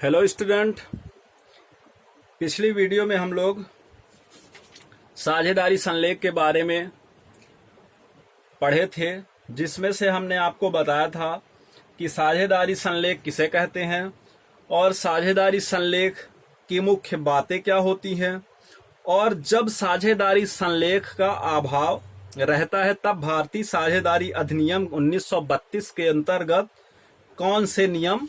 Hello student, पिछली video में हम लोग साझेदारी संलेख के बारे में पढ़े थे, जिसमें से हमने आपको बताया था कि साझेदारी संलेख किसे कहते हैं और साझेदारी संलेख की मुख्य बातें क्या होती हैं, और जब साझेदारी संलेख का अभाव रहता है तब भारतीय साझेदारी अधिनियम 1932 के अंतर्गत कौन से नियम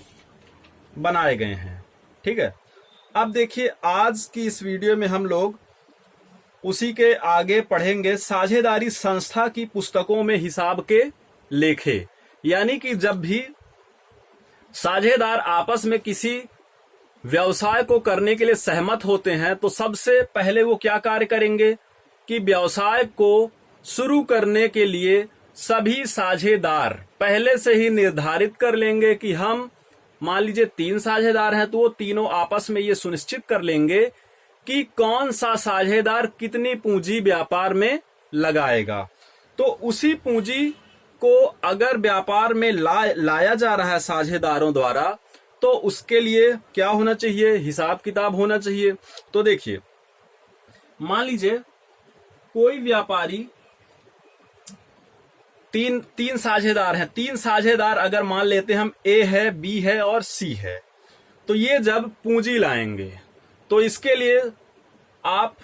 बनाए गए हैं। ठीक है, अब देखिए आज की इस वीडियो में हम लोग उसी के आगे पढ़ेंगे साझेदारी संस्था की पुस्तकों में हिसाब के लेखे। यानी कि जब भी साझेदार आपस में किसी व्यवसाय को करने के लिए सहमत होते हैं तो सबसे पहले वो क्या कार्य करेंगे कि व्यवसाय को शुरू करने के लिए सभी साझेदार पहले से ही निर्धारित कर लेंगे कि हम मान लीजिए 3 साझेदार हैं तो वो तीनों आपस में ये सुनिश्चित कर लेंगे कि कौन सा साझेदार कितनी पूंजी व्यापार में लगाएगा। तो उसी पूंजी को अगर व्यापार में लाया जा रहा है साझेदारों द्वारा तो उसके लिए क्या होना चाहिए, हिसाब किताब होना चाहिए। तो देखिए, मान लीजिए कोई व्यापारी तीन साझेदार हैं। 3 साझेदार अगर मान लेते हैं हम, ए है, बी है और सी है, तो ये जब पूंजी लाएंगे तो इसके लिए आप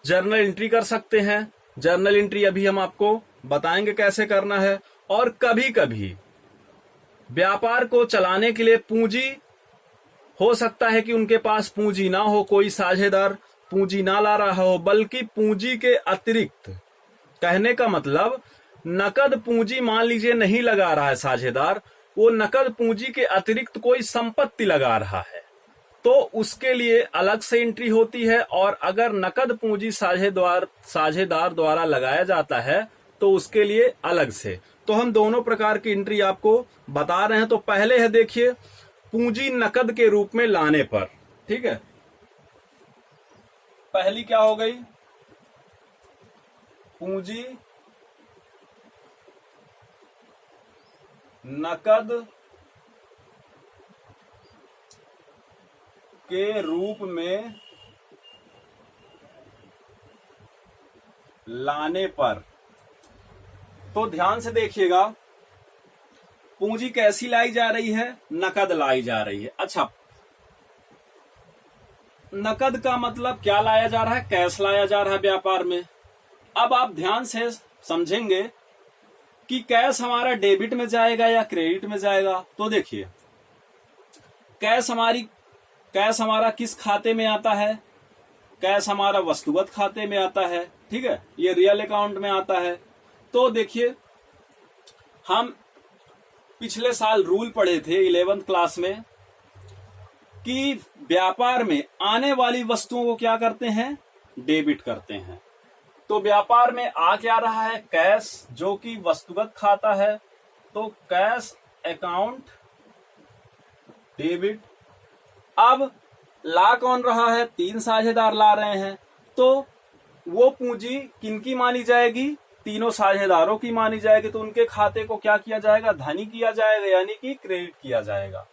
जर्नल एंट्री कर सकते हैं। जर्नल एंट्री अभी हम आपको बताएंगे कैसे करना है। और कभी कभी व्यापार को चलाने के लिए पूंजी हो सकता है कि उनके पास पूंजी ना हो, कोई साझेदार पूंजी ना ला रहा हो, बल्कि पूंजी के अतिरिक्त, कहने का मतलब नकद पूंजी मान लीजिए नहीं लगा रहा है साझेदार, वो नकद पूंजी के अतिरिक्त कोई संपत्ति लगा रहा है तो उसके लिए अलग से एंट्री होती है। और अगर नकद पूंजी साझेदार द्वारा लगाया जाता है तो उसके लिए अलग से। तो हम दोनों प्रकार की एंट्री आपको बता रहे हैं। तो पहले है देखिए, पूंजी नकद के रूप में लाने पर। ठीक है, पहली क्या हो गई, पूंजी नकद के रूप में लाने पर। तो ध्यान से देखिएगा, पूंजी कैसी लाई जा रही है, नकद लाई जा रही है। अच्छा, नकद का मतलब क्या लाया जा रहा है, कैश लाया जा रहा है व्यापार में। अब आप ध्यान से समझेंगे कि कैश हमारा डेबिट में जाएगा या क्रेडिट में जाएगा। तो देखिए, कैश हमारा किस खाते में आता है, कैश हमारा वस्तुगत खाते में आता है। ठीक है, ये रियल अकाउंट में आता है। तो देखिए, हम पिछले साल रूल पढ़े थे 11th क्लास में कि व्यापार में आने वाली वस्तुओं को क्या करते हैं, डेबिट करते हैं। तो व्यापार में आ क्या रहा है, कैश, जो कि वस्तुगत खाता है। तो कैश अकाउंट डेबिट। अब ला कौन रहा है, 3 साझेदार ला रहे हैं, तो वो पूंजी किनकी मानी जाएगी, तीनों साझेदारों की मानी जाएगी। तो उनके खाते को क्या किया जाएगा, धनी किया जाएगा, यानी कि क्रेडिट किया जाएगा।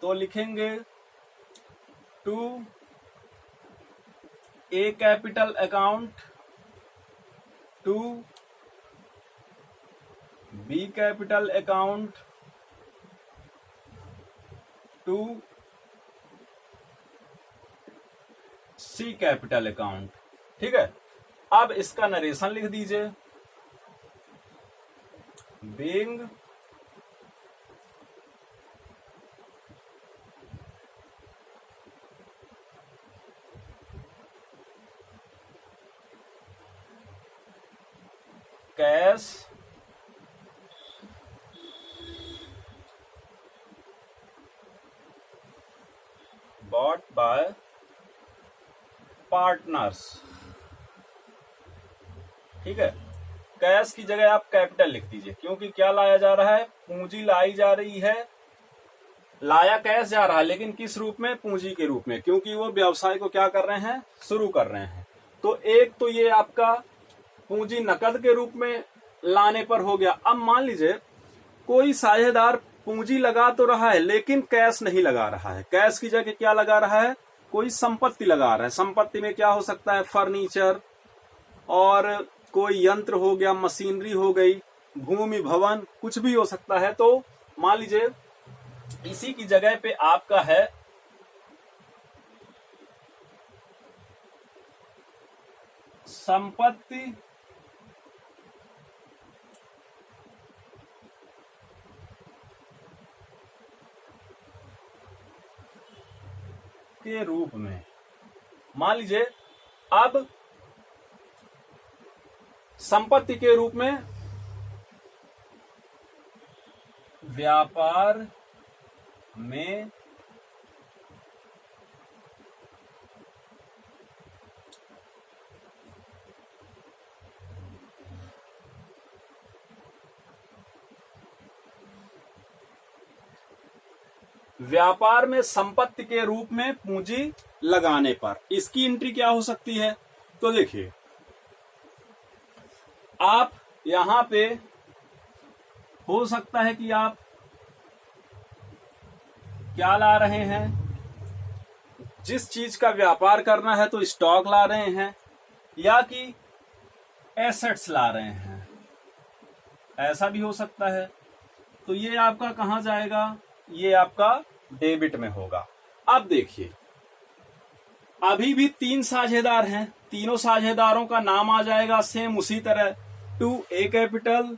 तो लिखेंगे to A capital account, to B capital account, to C capital account. ठीक है, अब इसका नरेशन लिख दीजिए। Being cash bought by partners. ठीक है, कैश की जगह आप कैपिटल लिख दीजिए, क्योंकि क्या लाया जा रहा है, पूंजी लाई जा रही है। लाया कैश जा रहा है, लेकिन किस रूप में, पूंजी के रूप में, क्योंकि वो व्यवसाय को क्या कर रहे हैं, शुरू कर रहे हैं। तो एक तो ये आपका पूंजी नकद के रूप में लाने पर हो गया। अब मान लीजिए कोई साझेदार पूंजी लगा तो रहा है लेकिन कैश नहीं लगा रहा है। कैश की जगह क्या लगा रहा है, कोई संपत्ति लगा रहा है। संपत्ति में क्या हो सकता है, फर्नीचर और कोई यंत्र हो गया, मशीनरी हो गई, भूमि भवन, कुछ भी हो सकता है। तो मान लीजिए इसी की जगह पे आपका है संपत्ति के रूप में। मान लीजिए अब संपत्ति के रूप में व्यापार में संपत्ति के रूप में पूंजी लगाने पर इसकी एंट्री क्या हो सकती है। तो देखिए आप यहां पे हो सकता है कि आप क्या ला रहे हैं, जिस चीज का व्यापार करना है तो स्टॉक ला रहे हैं या कि एसेट्स ला रहे हैं, ऐसा भी हो सकता है। तो ये आपका कहां जाएगा, ये आपका डेबिट में होगा। अब देखिए अभी भी 3 साझेदार हैं, तीनों साझेदारों का नाम आ जाएगा सेम उसी तरह, to A capital,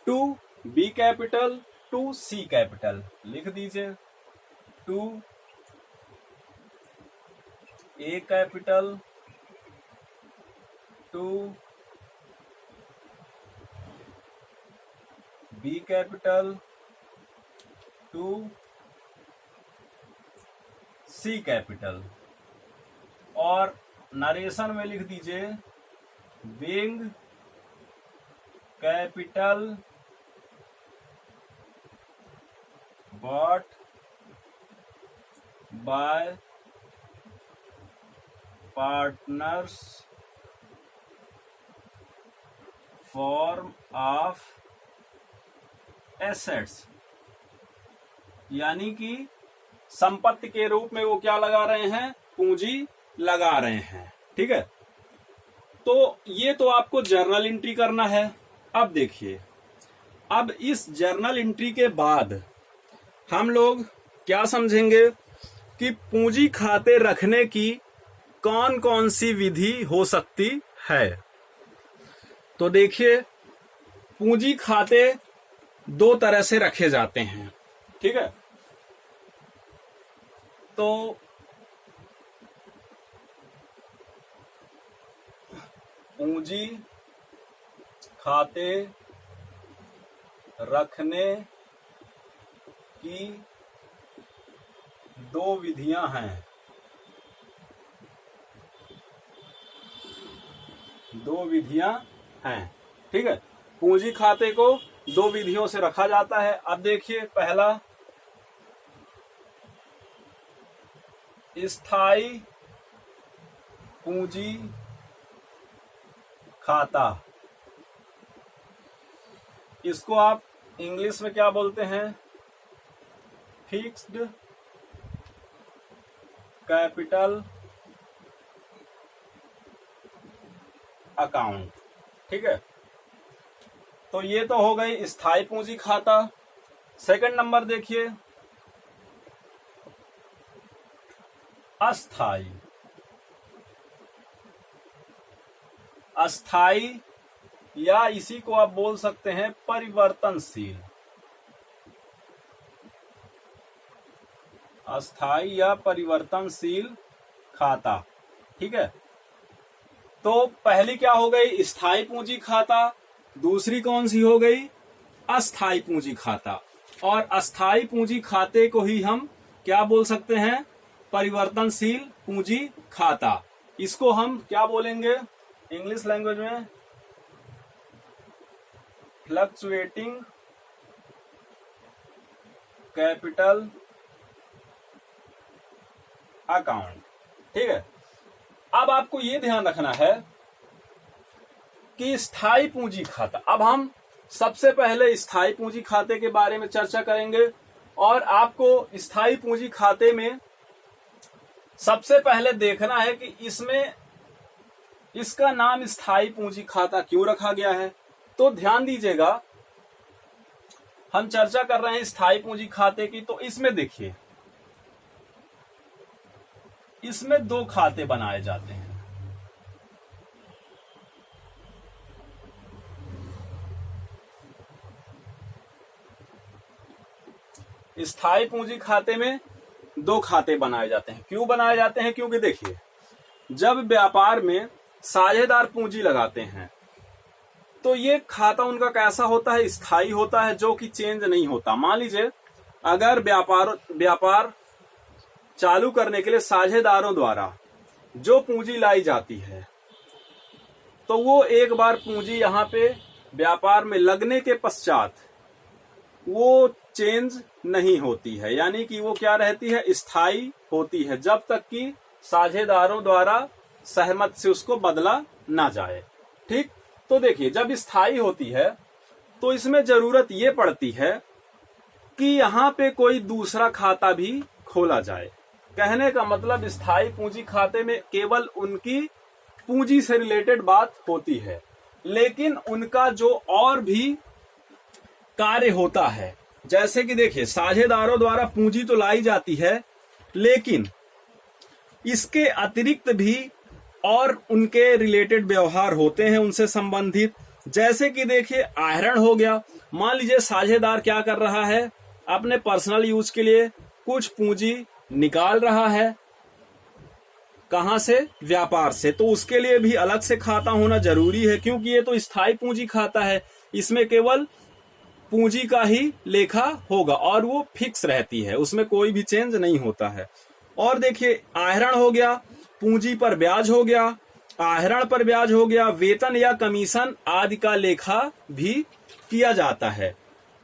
to B capital, to C capital. लिख दीजिए to A capital, to B capital, to C capital. और नरेशन में लिख दीजिए being capital bought by partners form of assets. यानी कि संपत्ति के रूप में वो क्या लगा रहे हैं, पूंजी लगा रहे हैं। ठीक है, तो ये तो आपको जर्नल एंट्री करना है। अब देखिए अब इस जर्नल एंट्री के बाद हम लोग क्या समझेंगे कि पूंजी खाते रखने की कौन कौन सी विधि हो सकती है। तो देखिए पूंजी खाते 2 तरह से रखे जाते हैं। ठीक है, तो पूंजी खाते रखने की 2 विधियां हैं। 2 विधियां हैं। ठीक है, पूंजी खाते को 2 विधियों से रखा जाता है। अब देखिए पहला स्थायी पूंजी खाता, इसको आप इंग्लिश में क्या बोलते हैं, फिक्स्ड कैपिटल अकाउंट। ठीक है, तो ये तो हो गई स्थायी पूंजी खाता। सेकंड नंबर देखिए अस्थाई। अस्थाई या इसी को आप बोल सकते हैं परिवर्तनशील। अस्थाई या परिवर्तनशील खाता। ठीक है, तो पहली क्या हो गई, स्थायी पूंजी खाता। दूसरी कौन सी हो गई, अस्थायी पूंजी खाता। और अस्थायी पूंजी खाते को ही हम क्या बोल सकते हैं, परिवर्तनशील पूंजी खाता। इसको हम क्या बोलेंगे इंग्लिश लैंग्वेज में, फ्लक्चुएटिंग कैपिटल अकाउंट। ठीक है, अब आपको यह ध्यान रखना है कि स्थायी पूंजी खाता, अब हम सबसे पहले स्थायी पूंजी खाते के बारे में चर्चा करेंगे और आपको स्थायी पूंजी खाते में सबसे पहले देखना है कि इसमें इसका नाम स्थायी पूंजी खाता क्यों रखा गया है। तो ध्यान दीजिएगा, हम चर्चा कर रहे हैं स्थायी पूंजी खाते की। तो इसमें देखिए, इसमें 2 खाते बनाए जाते हैं। स्थायी पूंजी खाते में 2 खाते बनाए जाते हैं। क्यों बनाए जाते हैं? क्योंकि देखिए, जब व्यापार में साझेदार पूंजी लगाते हैं तो ये खाता उनका कैसा होता है? स्थायी होता है, जो कि चेंज नहीं होता। मान लीजिए अगर व्यापार चालू करने के लिए साझेदारों द्वारा जो पूंजी लाई जाती है, तो वो एक बार पूंजी यहाँ पे व्यापार में लगने के पश्चात वो चेंज नहीं होती है, यानी कि वो क्या रहती है? स्थायी होती है, जब तक कि साझेदारों द्वारा सहमत से उसको बदला ना जाए। ठीक, तो देखिए, जब स्थायी होती है तो इसमें जरूरत ये पड़ती है कि यहाँ पे कोई दूसरा खाता भी खोला जाए। कहने का मतलब, स्थायी पूंजी खाते में केवल उनकी पूंजी से रिलेटेड बात होती है, लेकिन उनका जो और भी कार्य होता है, जैसे कि देखिए, साझेदारों द्वारा पूंजी तो लाई जाती है, लेकिन इसके अतिरिक्त भी और उनके रिलेटेड व्यवहार होते हैं उनसे संबंधित। जैसे कि देखिए, आहरण हो गया। मान लीजिए साझेदार क्या कर रहा है? अपने पर्सनल यूज के लिए कुछ पूंजी निकाल रहा है। कहां से? व्यापार से। तो उसके लिए भी अलग से खाता होना जरूरी है, क्योंकि ये तो स्थायी पूंजी खाता है। इसमें केवल पूंजी का ही लेखा होगा और वो फिक्स रहती है, उसमें कोई भी चेंज नहीं होता है। और देखिए, आहरण हो गया, पूंजी पर ब्याज हो गया, आहरण पर ब्याज हो गया, वेतन या कमीशन आदि का लेखा भी किया जाता है।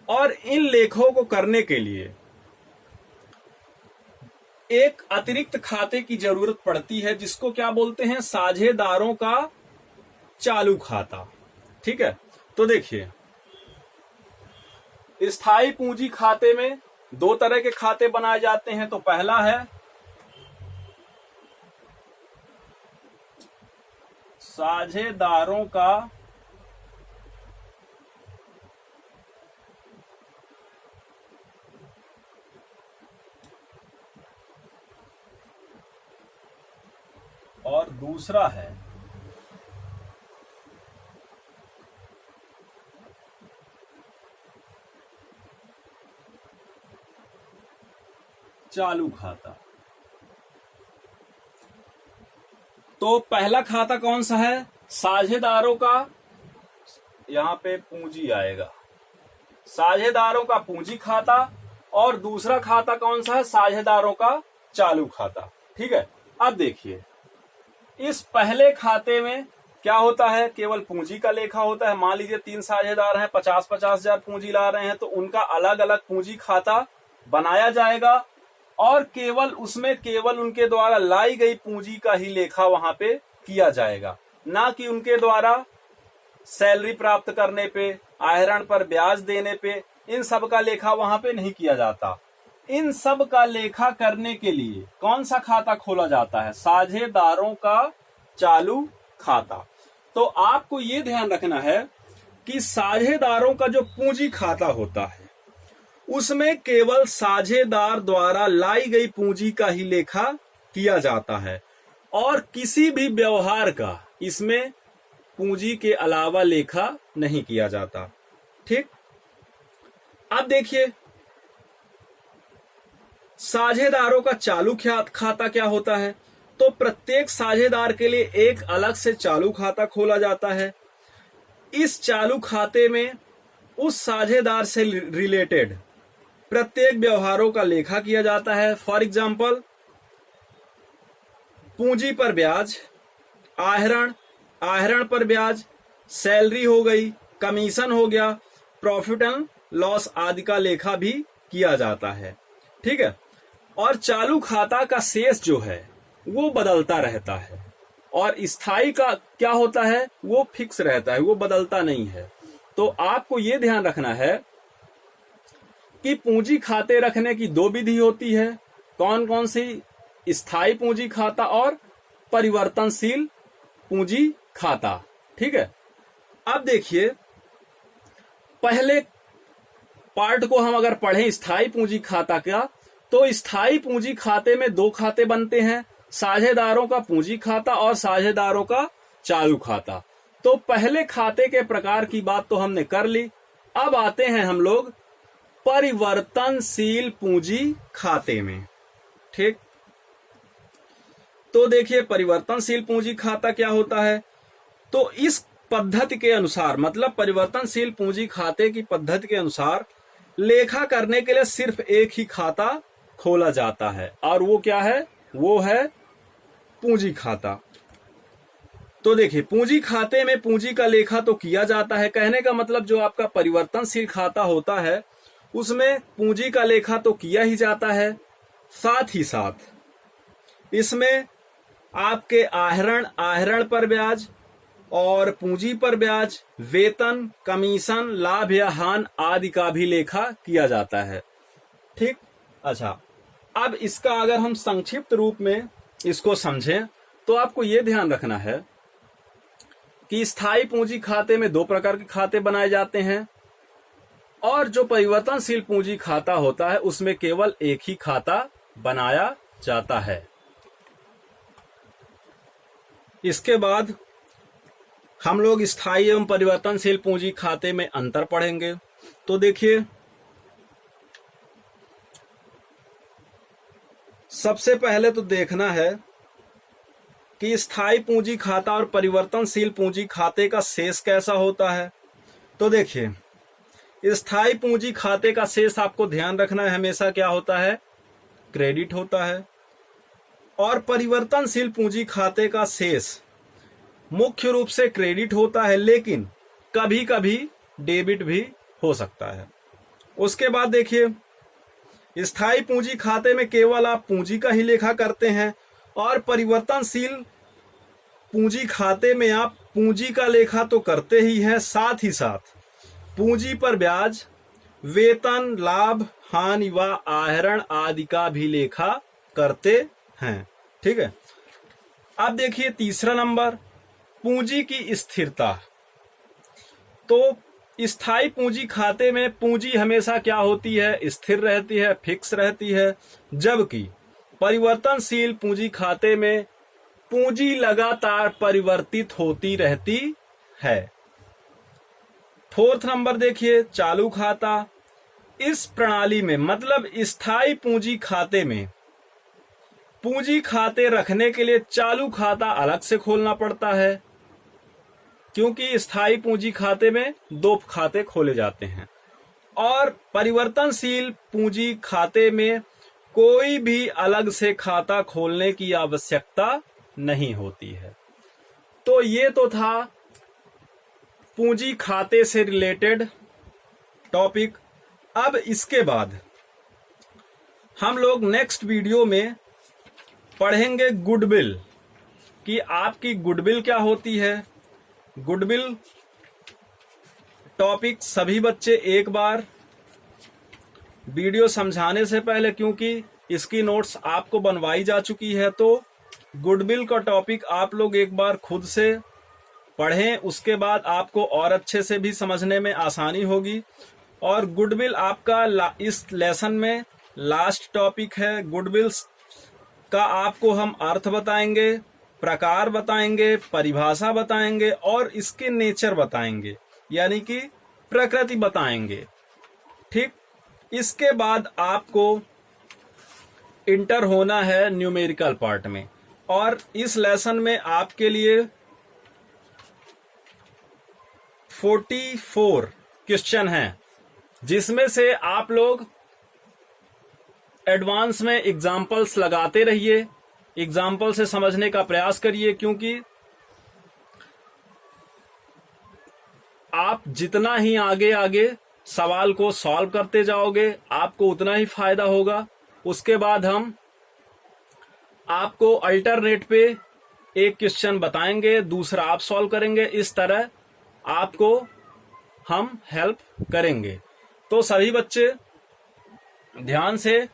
और इन लेखों को करने के लिए एक अतिरिक्त खाते की जरूरत पड़ती है, जिसको क्या बोलते हैं? साझेदारों का चालू खाता। ठीक है, तो देखिए, स्थायी पूंजी खाते में 2 तरह के खाते बनाए जाते हैं। तो पहला है साझेदारों का और दूसरा है चालू खाता। तो पहला खाता कौन सा है? साझेदारों का, यहां पे पूंजी आएगा, साझेदारों का पूंजी खाता। और दूसरा खाता कौन सा है? साझेदारों का चालू खाता। ठीक है, अब देखिए, इस पहले खाते में क्या होता है? केवल पूंजी का लेखा होता है। मान लीजिए 3 साझेदार हैं, 50-50 हजार पूंजी ला रहे हैं, तो उनका अलग अलग पूंजी खाता बनाया जाएगा और केवल उसमें केवल उनके द्वारा लाई गई पूंजी का ही लेखा वहां पे किया जाएगा, ना कि उनके द्वारा सैलरी प्राप्त करने पे, आहरण पर ब्याज देने पे, इन सब का लेखा वहां पे नहीं किया जाता। इन सब का लेखा करने के लिए कौन सा खाता खोला जाता है? साझेदारों का चालू खाता। तो आपको ये ध्यान रखना है कि साझेदारों का जो पूंजी खाता होता है, उसमें केवल साझेदार द्वारा लाई गई पूंजी का ही लेखा किया जाता है और किसी भी व्यवहार का इसमें पूंजी के अलावा लेखा नहीं किया जाता। ठीक, अब देखिए, साझेदारों का चालू खाता क्या होता है? तो प्रत्येक साझेदार के लिए एक अलग से चालू खाता खोला जाता है। इस चालू खाते में उस साझेदार से रिलेटेड प्रत्येक व्यवहारों का लेखा किया जाता है। फॉर एग्जाम्पल, पूंजी पर ब्याज, आहरण पर ब्याज, सैलरी हो गई, कमीशन हो गया, प्रॉफिट एंड लॉस आदि का लेखा भी किया जाता है। ठीक है, और चालू खाता का शेष जो है वो बदलता रहता है और स्थायी का क्या होता है? वो फिक्स रहता है, वो बदलता नहीं है। तो आपको ये ध्यान रखना है कि पूंजी खाते रखने की दो विधि होती है। कौन कौन सी? स्थायी पूंजी खाता और परिवर्तनशील पूंजी खाता। ठीक है, अब देखिए पहले पार्ट को हम अगर पढ़ें स्थायी पूंजी खाता का, तो स्थायी पूंजी खाते में दो खाते बनते हैं, साझेदारों का पूंजी खाता और साझेदारों का चालू खाता। तो पहले खाते के प्रकार की बात तो हमने कर ली। अब आते हैं हम लोग परिवर्तनशील पूंजी खाते में। ठीक, तो देखिए परिवर्तनशील पूंजी खाता क्या होता है। तो इस पद्धति के अनुसार, मतलब परिवर्तनशील पूंजी खाते की पद्धति के अनुसार लेखा करने के लिए सिर्फ एक ही खाता खोला जाता है, और वो क्या है? वो है पूंजी खाता। तो देखिए पूंजी खाते में पूंजी का लेखा तो किया जाता है। कहने का मतलब जो आपका परिवर्तनशील खाता होता है उसमें पूंजी का लेखा तो किया ही जाता है, साथ ही साथ इसमें आपके आहरण पर ब्याज और पूंजी पर ब्याज, वेतन, कमीशन, लाभ या हानि आदि का भी लेखा किया जाता है। ठीक, अच्छा, अब इसका अगर हम संक्षिप्त रूप में इसको समझें तो आपको यह ध्यान रखना है कि स्थायी पूंजी खाते में दो प्रकार के खाते बनाए जाते हैं, और जो परिवर्तनशील पूंजी खाता होता है उसमें केवल एक ही खाता बनाया जाता है। इसके बाद हम लोग स्थायी एवं परिवर्तनशील पूंजी खाते में अंतर पढ़ेंगे। तो देखिए सबसे पहले तो देखना है कि स्थायी पूंजी खाता और परिवर्तनशील पूंजी खाते का शेष कैसा होता है। तो देखिए स्थायी पूंजी खाते का शेष आपको ध्यान रखना है हमेशा क्या होता है? क्रेडिट होता है, और परिवर्तनशील पूंजी खाते का शेष मुख्य रूप से क्रेडिट होता है, लेकिन कभी कभी डेबिट भी हो सकता है। उसके बाद देखिए स्थायी पूंजी खाते में केवल आप पूंजी का ही लेखा करते हैं, और परिवर्तनशील पूंजी खाते में आप पूंजी का लेखा तो करते ही हैं, साथ ही साथ पूंजी पर ब्याज, वेतन, लाभ, हानि व आहरण आदि का भी लेखा करते हैं। ठीक है, अब देखिए तीसरा नंबर, पूंजी की स्थिरता। तो स्थायी पूंजी खाते में पूंजी हमेशा क्या होती है? स्थिर रहती है, फिक्स रहती है, जबकि परिवर्तनशील पूंजी खाते में पूंजी लगातार परिवर्तित होती रहती है। फोर्थ नंबर देखिए चालू खाता। इस प्रणाली में मतलब स्थायी पूंजी खाते में पूंजी खाते रखने के लिए चालू खाता अलग से खोलना पड़ता है, क्योंकि स्थायी पूंजी खाते में दो खाते खोले जाते हैं, और परिवर्तनशील पूंजी खाते में कोई भी अलग से खाता खोलने की आवश्यकता नहीं होती है। तो ये तो था पूंजी खाते से रिलेटेड टॉपिक। अब इसके बाद हम लोग नेक्स्ट वीडियो में पढ़ेंगे गुडविल, कि आपकी गुडविल क्या होती है। गुडविल टॉपिक सभी बच्चे एक बार वीडियो समझाने से पहले, क्योंकि इसकी नोट्स आपको बनवाई जा चुकी है, तो गुडविल का टॉपिक आप लोग एक बार खुद से पढ़ें, उसके बाद आपको और अच्छे से भी समझने में आसानी होगी। और गुडविल आपका इस लेसन में लास्ट टॉपिक है। गुडविल का आपको हम अर्थ बताएंगे, प्रकार बताएंगे, परिभाषा बताएंगे और इसके नेचर बताएंगे, यानी कि प्रकृति बताएंगे। ठीक, इसके बाद आपको इंटर होना है न्यूमेरिकल पार्ट में, और इस लेसन में आपके लिए 44 क्वेश्चन हैं, जिसमें से आप लोग एडवांस में एग्जाम्पल्स लगाते रहिए, एग्जाम्पल से समझने का प्रयास करिए, क्योंकि आप जितना ही आगे आगे सवाल को सॉल्व करते जाओगे आपको उतना ही फायदा होगा। उसके बाद हम आपको अल्टरनेट पे एक क्वेश्चन बताएंगे, दूसरा आप सॉल्व करेंगे, इस तरह आपको हम हेल्प करेंगे। तो सभी बच्चे ध्यान से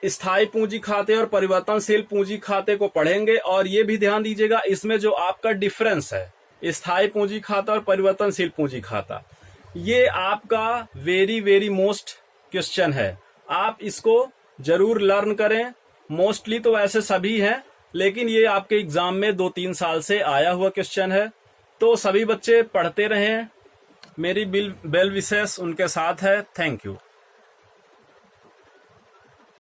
स्थायी पूंजी खाते और परिवर्तनशील पूंजी खाते को पढ़ेंगे, और ये भी ध्यान दीजिएगा इसमें जो आपका डिफरेंस है स्थायी पूंजी खाता और परिवर्तनशील पूंजी खाता, ये आपका वेरी वेरी मोस्ट क्वेश्चन है। आप इसको जरूर लर्न करें। मोस्टली तो वैसे सभी हैं, लेकिन ये आपके एग्जाम में 2-3 साल से आया हुआ क्वेश्चन है। तो सभी बच्चे पढ़ते रहें। मेरी बेल विशेष उनके साथ है। Thank you.